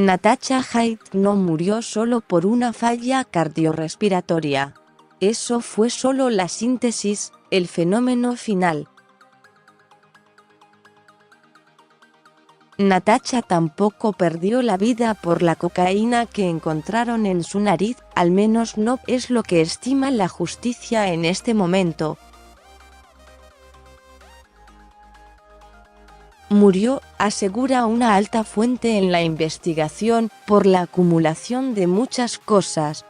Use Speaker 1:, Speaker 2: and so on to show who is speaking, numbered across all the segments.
Speaker 1: Natasha Haidt no murió solo por una falla cardiorrespiratoria. Eso fue solo la síntesis, el fenómeno final. Natasha tampoco perdió la vida por la cocaína que encontraron en su nariz, al menos no es lo que estima la justicia en este momento. Murió, asegura una alta fuente en la investigación, por la acumulación de muchas cosas.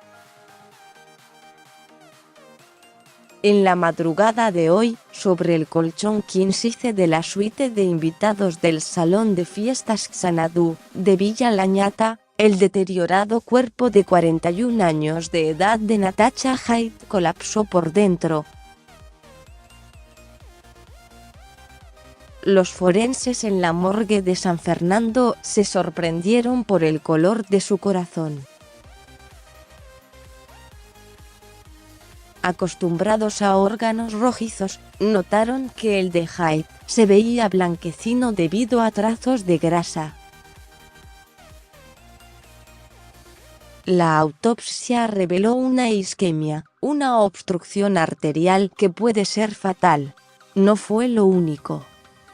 Speaker 1: En la madrugada de hoy, sobre el colchón king size de la suite de invitados del salón de fiestas Xanadu, de Villa Lanyata, el deteriorado cuerpo de 41 años de edad de Natasha Haidt colapsó por dentro. Los forenses en la morgue de San Fernando se sorprendieron por el color de su corazón. Acostumbrados a órganos rojizos, notaron que el de Haidt se veía blanquecino debido a trazos de grasa. La autopsia reveló una isquemia, una obstrucción arterial que puede ser fatal. No fue lo único.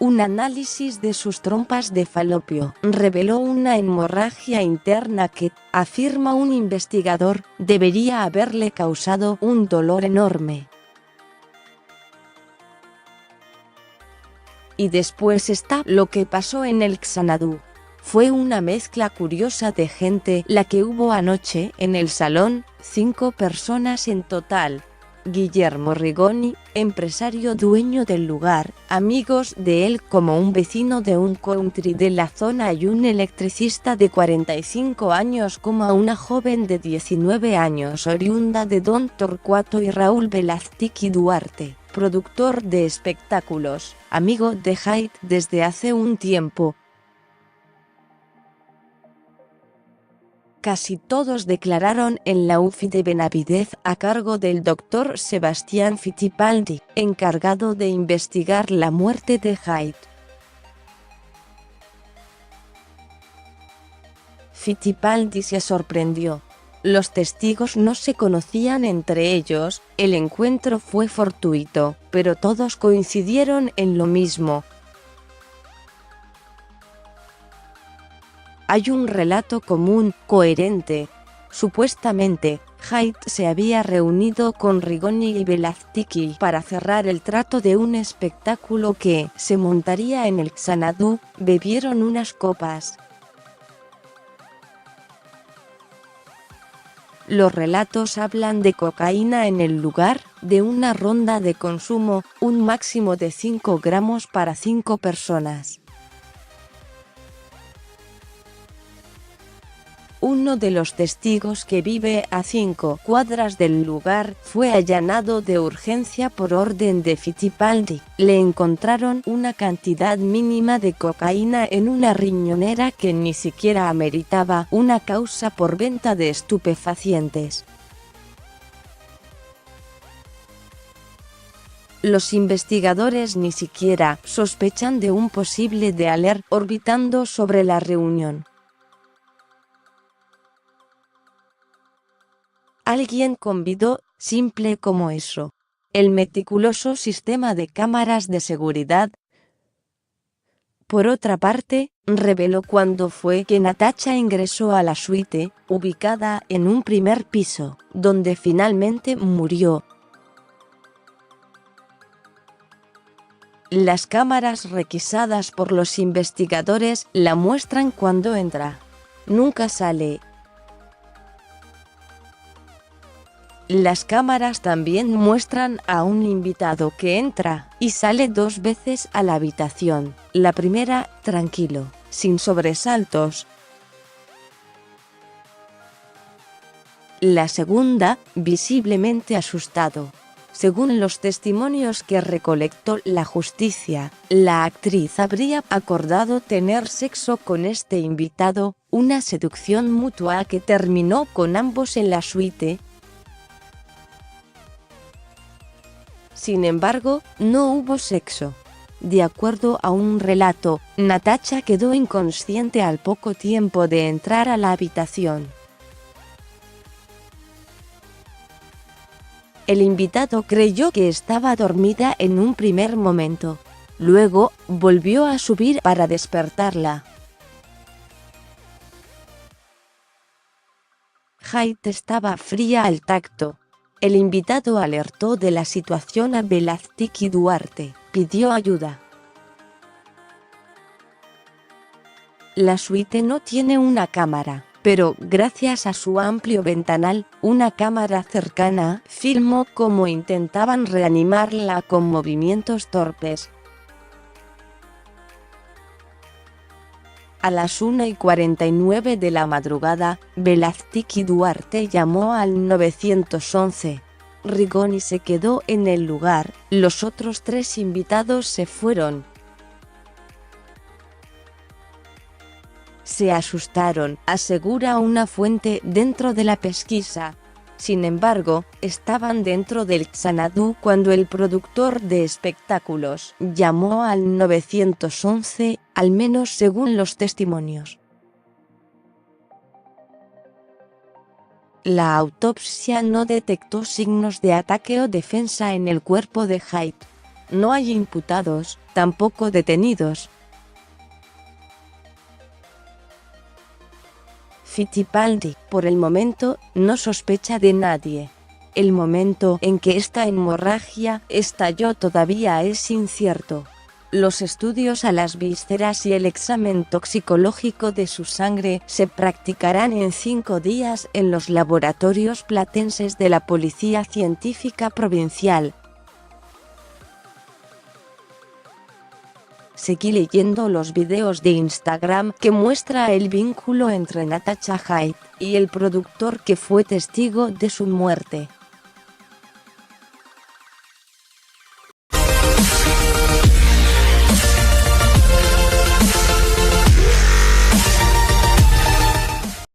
Speaker 1: Un análisis de sus trompas de falopio reveló una hemorragia interna que, afirma un investigador, debería haberle causado un dolor enorme. Y después está lo que pasó en el Xanadu. Fue una mezcla curiosa de gente la que hubo anoche en el salón, 5 personas en total. Guillermo Rigoni, empresario dueño del lugar, amigos de él como un vecino de un country de la zona y un electricista de 45 años como una joven de 19 años oriunda de Don Torcuato y Raúl Velázquez Duarte, productor de espectáculos, amigo de Haidt desde hace un tiempo. Casi todos declararon en la UFI de Benavidez a cargo del Dr. Sebastián Fittipaldi, encargado de investigar la muerte de Haidt. Fittipaldi se sorprendió. Los testigos no se conocían entre ellos, el encuentro fue fortuito, pero todos coincidieron en lo mismo. Hay un relato común, coherente. Supuestamente, Haidt se había reunido con Rigoni y Velázquez para cerrar el trato de un espectáculo que se montaría en el Xanadu, bebieron unas copas. Los relatos hablan de cocaína en el lugar, de una ronda de consumo, un máximo de 5 gramos para 5 personas. Uno de los testigos que vive a 5 cuadras del lugar fue allanado de urgencia por orden de Fittipaldi. Le encontraron una cantidad mínima de cocaína en una riñonera que ni siquiera ameritaba una causa por venta de estupefacientes. Los investigadores ni siquiera sospechan de un posible dealer orbitando sobre la reunión. Alguien convidó, simple como eso. El meticuloso sistema de cámaras de seguridad. Por otra parte, reveló cuándo fue que Natasha ingresó a la suite, ubicada en un primer piso, donde finalmente murió. Las cámaras requisadas por los investigadores la muestran cuando entra. Nunca sale. Las cámaras también muestran a un invitado que entra y sale 2 veces a la habitación. La primera, tranquilo, sin sobresaltos. La segunda, visiblemente asustado. Según los testimonios que recolectó la justicia, la actriz habría acordado tener sexo con este invitado, una seducción mutua que terminó con ambos en la suite. Sin embargo, no hubo sexo. De acuerdo a un relato, Natasha quedó inconsciente al poco tiempo de entrar a la habitación. El invitado creyó que estaba dormida en un primer momento. Luego, volvió a subir para despertarla. Hyde estaba fría al tacto. El invitado alertó de la situación a Velázquez y Duarte, pidió ayuda. La suite no tiene una cámara, pero gracias a su amplio ventanal, una cámara cercana filmó cómo intentaban reanimarla con movimientos torpes. A las 1:49 de la madrugada, Velázquez y Duarte llamó al 911. Rigoni se quedó en el lugar, los otros 3 invitados se fueron. Se asustaron, asegura una fuente dentro de la pesquisa. Sin embargo, estaban dentro del Xanadu cuando el productor de espectáculos llamó al 911, al menos según los testimonios. La autopsia no detectó signos de ataque o defensa en el cuerpo de Hyde. No hay imputados, tampoco detenidos. Fittipaldi, por el momento, no sospecha de nadie. El momento en que esta hemorragia estalló todavía es incierto. Los estudios a las vísceras y el examen toxicológico de su sangre se practicarán en 5 días en los laboratorios platenses de la Policía Científica Provincial. Seguí leyendo los videos de Instagram que muestra el vínculo entre Natasha Hyde y el productor que fue testigo de su muerte.